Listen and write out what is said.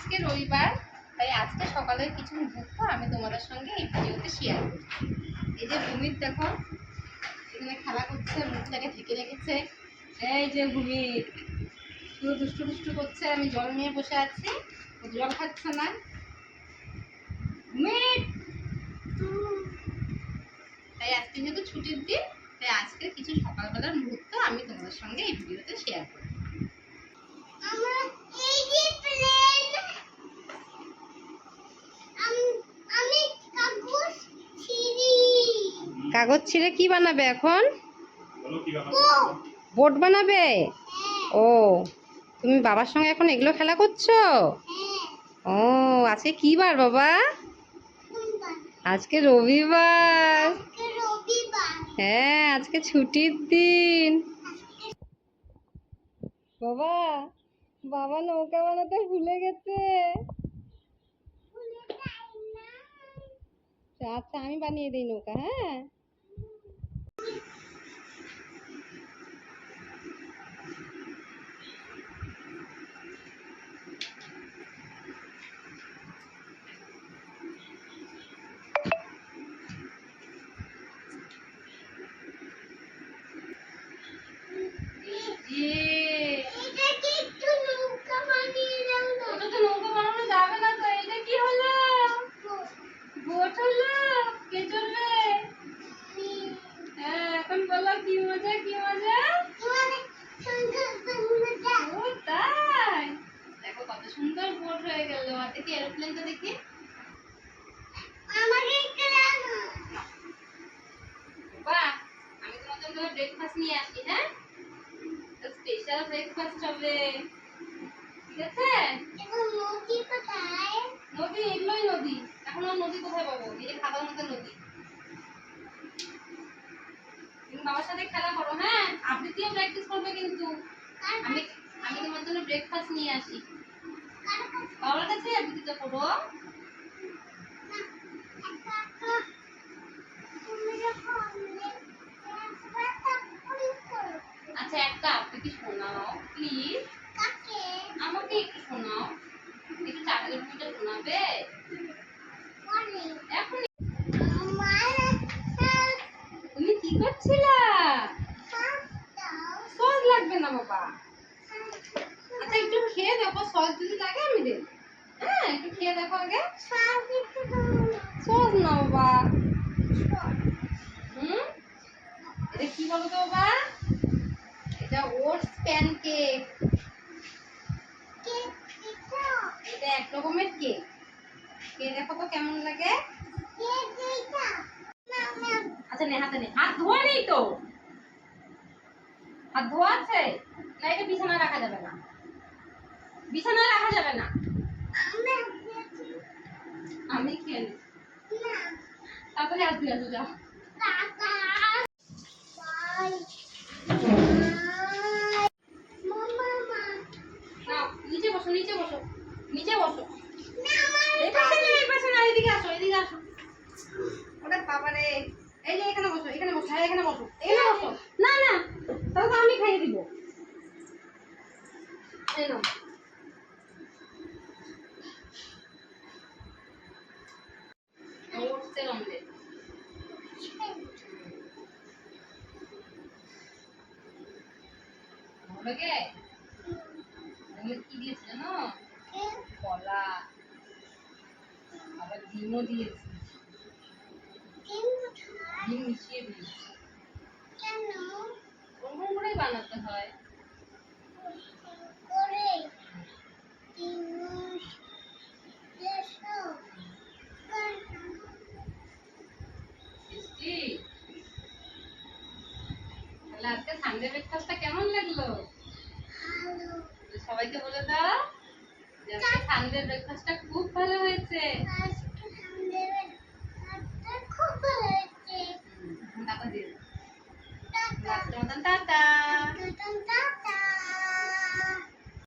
আজকে রবিবার, তাই আজকে সকালের কিছু মুহূর্ত আমি তোমাদের সঙ্গে এই ভিডিওতে শেয়ার করি। এই যে ভূমির দেখো এখানে খেলা করছে, মুখটাকে ঢেকে রেখেছে। এই যে ভূমির শুধু দুষ্টু দুষ্টু করছে, আমি জল নিয়ে বসে আছি, জল খাচ্ছে না। ভূমির তাই আজকে যেহেতু ছুটির দিন, তাই আজকে কিছু সকালবেলার মুহূর্ত আমি তোমাদের সঙ্গে এই ভিডিওতে শেয়ার করি। কাগজ ছিঁড়ে কি বানাবে এখন? বোর্ড বানাবে? ও, তুমি বাবার সঙ্গে এখন এগুলো খেলা করছো? ও, আজকে কি বার বাবা? আজকে রবিবার। হ্যাঁ, আজকে ছুটির দিন। বাবা, বাবা নৌকা বানাতে ভুলে গেছে। আচ্ছা, আমি বানিয়ে দিই নৌকা। হ্যাঁ, সুন্দর বোট হয়ে গেল। আর দেখি এরোপ্লেনটা দেখি। বাহ, আমি তোমার জন্য ব্রেকফাস্ট নিয়ে আসি। হ্যাঁ, স্পেশাল ব্রেকফাস্ট হবে, ঠিক আছে? নদী এগুলোই নদী। এখন আর নদী কোথায় পাবো? এই যে খাতার মধ্যে নদী। তুমি বাবার সাথে খেলা করো। হ্যাঁ, আবৃত্তিও প্র্যাকটিস করবে কিন্তু। আমি আমি তোমার জন্য ব্রেকফাস্ট নিয়ে আসি। বাবার কাছে আবৃত্তিটা করো। আচ্ছা, একটা আবৃত্তি শোনাও প্লিজ। আমাকে একটু শোনাও, একটু চাকরির বইটা শোনাবে এখন? তুমি কি করছিলা? সস লাগবে না বাবা। আচ্ছা, একটু খেয়ে দেখো, সস যদি লাগে আমি দেব। হ্যাঁ, একটু খেয়ে দেখো আগে। সস না বাবা। এটা কি বলো তো বাবা? এটা ওটস প্যানকেক। এটা এক রকমের কেক। খেয়ে দেখো তো কেমন লাগে। আচ্ছা, নে হাতে নে। হাত ধোয়া নেই তো? হাত ধোয়া আছে না? এটা বিছানায় রাখা যাবে না, বিছানায় রাখা যাবে না। আমি খেয়ে নি। তারপরে হাত ধুয়ে আসো, যাও। নিচে বসো, নিচে বসো, নিচে বসো। এই পাশে না, এই পাশে না, এদিকে আসো, এদিকে আসো। ওরে বাবা রে, এই যে এখানে বসো, এখানে বসো। হ্যাঁ, এখানে বসো, এখানে বসো। না না, তাহলে তো আমি খাইয়ে দিব। এই নাও। ওটসের অমলেট। ভালো লাগে? অমলেট কি দিয়েছে জানো? কলা, আবার ডিমও দিয়েছে। ডিম মিশিয়ে দিয়েছে। ওরকম করেই বানাতে হয়। তাহলে আজকে সানডে ব্রেকফাস্টটা কেমন লাগলো? সবাইকে বলে দাও যে আজকে সানডে ব্রেকফাস্টটা খুব ভালো